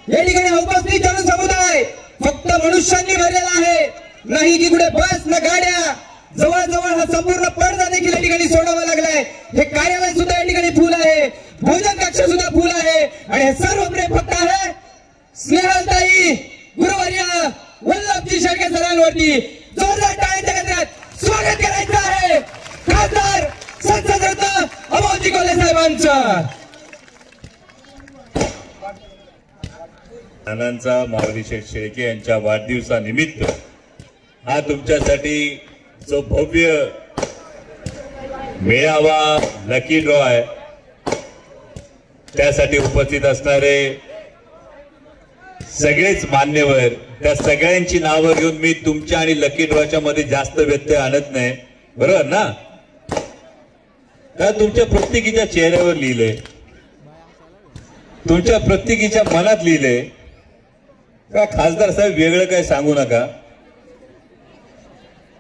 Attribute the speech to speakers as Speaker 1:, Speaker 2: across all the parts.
Speaker 1: या ठिकाणी उपस्थित जनसमुदाय फक्त मनुष्यांनी भरलेला आहे, नाही की कुठे बस ना गाड्या, जवळजवळ हा संपूर्ण पडदा देखील या ठिकाणी सोडावा लागलाय। हे कार्यालय सुद्धा या ठिकाणी फुल आहे, भोजन कक्ष सुद्धा फुल आहे आणि हे सर्व प्रेम फक्त आहे स्नेहलताई गुरुवर्य वल्लभजी शेळके सरांवरती। जोरदार टाळ्यांच्या गजरात स्वागत करायचं आहे खासदार संसद रत्न अमोलजी कोल्हे साहेबांचं।
Speaker 2: नानांचा माऊली शेठ शेळके यांच्या वाढदिवसानिमित्त हा तुमच्यासाठी जो भव्य मेळावा लकी ड्रॉ आहे, त्यासाठी उपस्थित असणारे सगळेच मान्यवर, त्या सगळ्यांची नावं घेऊन मी तुमच्या आणि लकी ड्रॉच्या मध्ये जास्त व्यत्यय आणत नाही, बरोबर ना? त्या तुमच्या प्रत्येकीच्या चेहऱ्यावर लिहिले, तुमच्या प्रत्येकीच्या मनात लिहिले का खासदार साहेब वेगळं काय सांगू नका।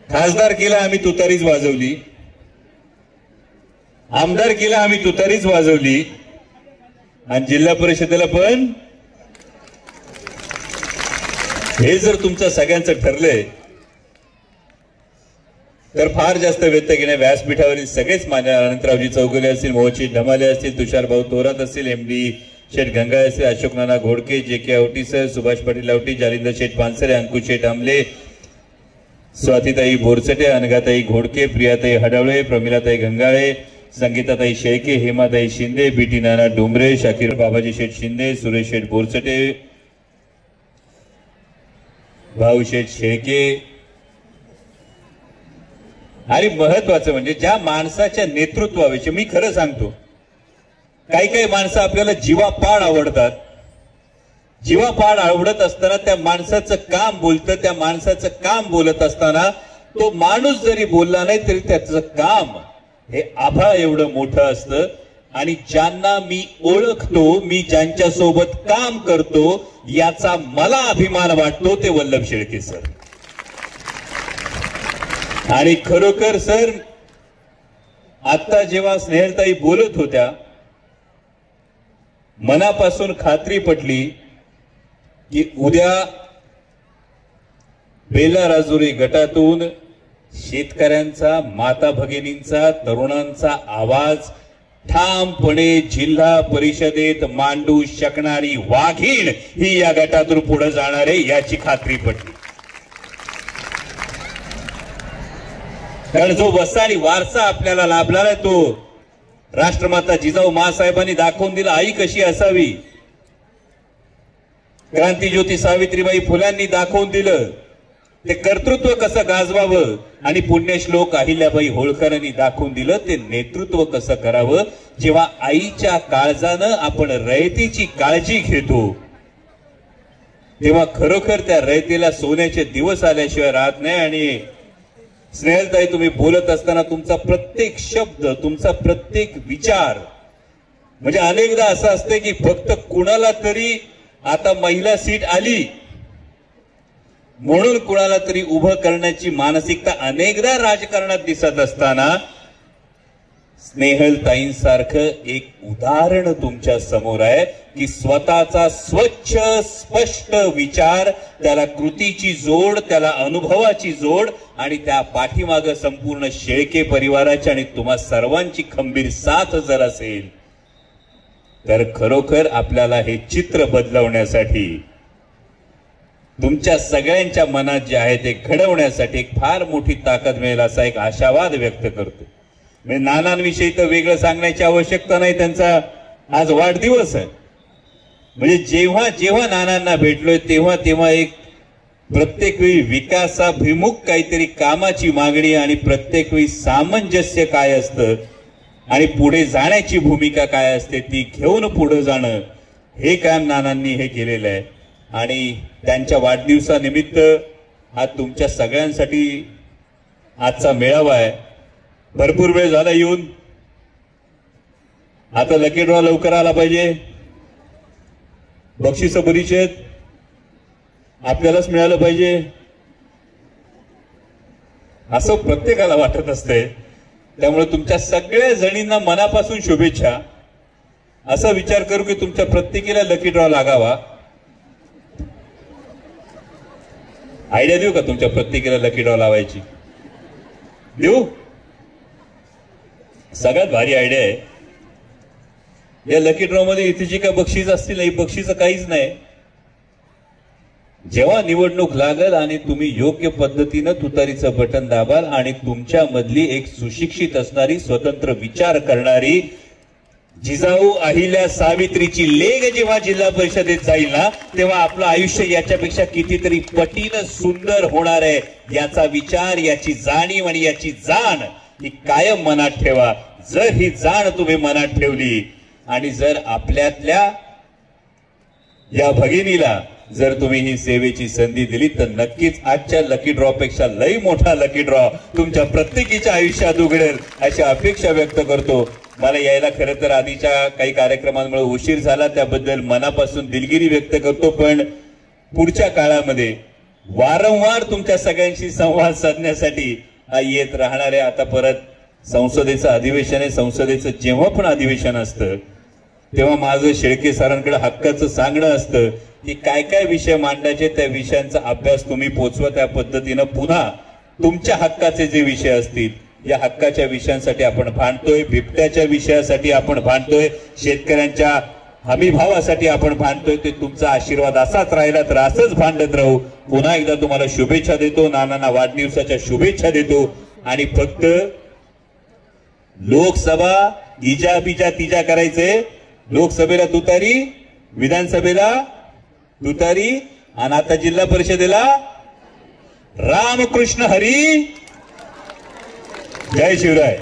Speaker 2: खासदार केला आम्ही तुतारीच वाजवली, आमदार केला आम्ही तुतारीच वाजवली आणि जिल्हा परिषदेला पण। हे जर तुमचं सगळ्यांचं ठरलंय तर फार जास्त व्यत्यय घेणे व्यासपीठावरील सगळेच मान्य अनंतरावजी चौगुले असतील, मोहनजी ढमाले असतील, तुषारभाऊ थोरात असतील, एमडी शेठ गंगाळे असतील, अशोक नाना घोडके, जे.के. आवटी सर, सुभाष पाटील आवटी, जालिंदर शेठ पानसरे, अंकुश शेठ आमले, स्वातीताई बोरसटे, अनघाताई घोडके, प्रियाताई हडवळे, प्रमिलाताई गंगाळे, संगीताताई शेळके, हेमाताई शिंदे, बीटी नाना डोंबरे, शाकीर बाबाजी शेठ शिंदे, सुरेश शेठ बोरसटे, भाऊ शेठ शेळके। आणि महत्वाचं म्हणजे ज्या माणसाच्या नेतृत्वाविषयी मी खरं सांगतो, काही काही माणसं आपल्याला जीवापाड आवडतात, जीवापाड आवडत असताना त्या माणसाचं काम बोलतं, त्या माणसाचं काम बोलत असताना तो माणूस जरी बोलला नाही तरी त्याचं काम हे आभाळ एवढं मोठं असतं। आणि ज्यांना मी ओळखतो, मी ज्यांच्या सोबत काम करतो, याचा मला अभिमान वाटतो ते वल्लभ शेळके सर। आणि खरोखर सर, आता जेव्हा स्नेहलताई बोलत होत्या, मनापासून खात्री पटली की उद्या बेला राजुरी गटातून शेतकऱ्यांचा, माता भगिनींचा, तरुणांचा आवाज ठामपणे जिल्हा परिषदेत मांडू शकणारी वाघीण ही या गटातून पुढे जाणार आहे, याची खात्री पटली। कारण जो वसाडी वारसा आपल्याला लाभला आहे तो राष्ट्रमाता जिजाऊ माँसाहेबांनी दाखवून दिला आई कशी असावी, क्रांतीज्योती सावित्रीबाई फुल्यांनी दाखवून दिलं ते कर्तृत्व कसं गाजवावं, आणि पुण्यश्लोक अहिल्याबाई होळकरांनी दाखवून दिलं ते नेतृत्व कसं करावं। जेव्हा आईच्या काळजानं आपण रयतेची काळजी घेतो तेव्हा खरोखर त्या रयतेला सोन्याचे दिवस आल्याशिवाय राहत नाही। आणि स्नेहलताई, तुम्ही बोलत असताना तुमचा प्रत्येक शब्द, तुमचा प्रत्येक विचार, म्हणजे अनेकदा असं असते की फक्त कुणाला तरी आता महिला सीट आली म्हणून कुणाला तरी उभं करण्याची मानसिकता अनेकदा राजकारणात दिसत असताना स्नेहलताईंसारखं एक उदाहरण तुमच्या समोर आहे की स्वतःचा स्वच्छ स्पष्ट विचार, त्याला कृतीची जोड, त्याला अनुभवाची जोड आणि त्या पाठीमागे संपूर्ण शेळके परिवाराची आणि तुम्हा सर्वांची खंबीर साथ जर असेल तर खरोखर आपल्याला हे चित्र बदलवण्यासाठी, तुमच्या सगळ्यांच्या मनात जे आहे ते घडवण्यासाठी एक फार मोठी ताकद मिळेल असा एक आशावाद व्यक्त करतो। म्हणजे नानांविषयी तर वेगळं सांगण्याची आवश्यकता नाही, त्यांचा आज वाढदिवस आहे। म्हणजे जेव्हा जेव्हा नानांना भेटलोय तेव्हा तेव्हा एक प्रत्येक वेळी विकासाभिमुख काहीतरी कामाची मागणी आणि प्रत्येक वेळी सामंजस्य काय असतं आणि पुढे जाण्याची भूमिका काय असते ती घेऊन पुढे जाणं, हे काम नानांनी हे केलेलं आहे। आणि त्यांच्या वाढदिवसानिमित्त आज तुमच्या सगळ्यांसाठी आजचा मेळावा आहे। भरपूर वेळ झाला येऊन, आता लकी ड्रॉ लवकर आला पाहिजे, बक्षिसं बरीच आहेत, आपल्यालाच मिळालं पाहिजे असं प्रत्येकाला वाटत असते। त्यामुळे तुमच्या सगळ्या जणींना मनापासून शुभेच्छा। असा विचार करू की तुमच्या प्रत्येकीला लकी ड्रॉ लागावा आयडिया देऊ का तुमच्या प्रत्येकीला लकी ड्रॉ लावायची? देऊ? सगळ्यात भारी आयडिया आहे. या लकी ड्रॉ मध्ये इथे जी काय बक्षीस असतील ही बक्षीस काहीच नाही. जेव्हा निवडणूक लागल आणि तुम्ही योग्य पद्धतीनं तुतारीचं बटन दाबाल आणि तुमच्या मधली एक सुशिक्षित असणारी, स्वतंत्र विचार करणारी जिजाऊ अहिल्या सावित्रीची लेग जेव्हा जिल्हा परिषदेत जाईल ना, तेव्हा आपलं आयुष्य याच्यापेक्षा कितीतरी पटीनं सुंदर होणार आहे. याचा विचार, याची जाणीव आणि याची जाण ही कायम मनात ठेवा. जर ही जाण तुम्ही मनात ठेवली आणि जर आपल्यातल्या या भगिनीला जर तुम्ही ही सेवेची संधी दिली तर नक्कीच आजच्या लकी ड्रॉ पेक्षा लई मोठा लकी ड्रॉ तुमच्या प्रत्येकीच्या आयुष्यात उघडेल अशी अपेक्षा व्यक्त करतो. मला यायला खरं तर आधीच्या काही कार्यक्रमांमुळे उशीर झाला, त्याबद्दल मनापासून दिलगिरी व्यक्त करतो. पण पुढच्या काळामध्ये वारंवार तुमच्या सगळ्यांशी संवाद साधण्यासाठी येत राहणार आहे. आता परत संसदेचं अधिवेशन आहे. संसदेचं जेव्हा पण अधिवेशन असतं तेव्हा माझं शेळके सरांकडे हक्काचं सांगणं असतं की काय काय विषय मांडायचे, त्या विषयांचा अभ्यास तुम्ही पोचवा. त्या पद्धतीनं पुन्हा तुमच्या हक्काचे जे विषय असतील, या हक्काच्या विषयांसाठी आपण भांडतोय, बिबट्याच्या विषयासाठी आपण भांडतोय, शेतकऱ्यांच्या हमीभावासाठी आपण भांडतोय. ते तुमचा आशीर्वाद असाच राहिला तर असंच भांडत राहू. पुन्हा एकदा तुम्हाला शुभेच्छा देतो. नानांना वाढदिवसाच्या शुभेच्छा देतो. आणि फक्त लोकसभा इजा बिजा तिजा करायचे. लोकसभेला तुतारी, विधानसभेला तुतारी आणि आता जिल्हा परिषदेला रामकृष्ण हरी. जय शिवराय.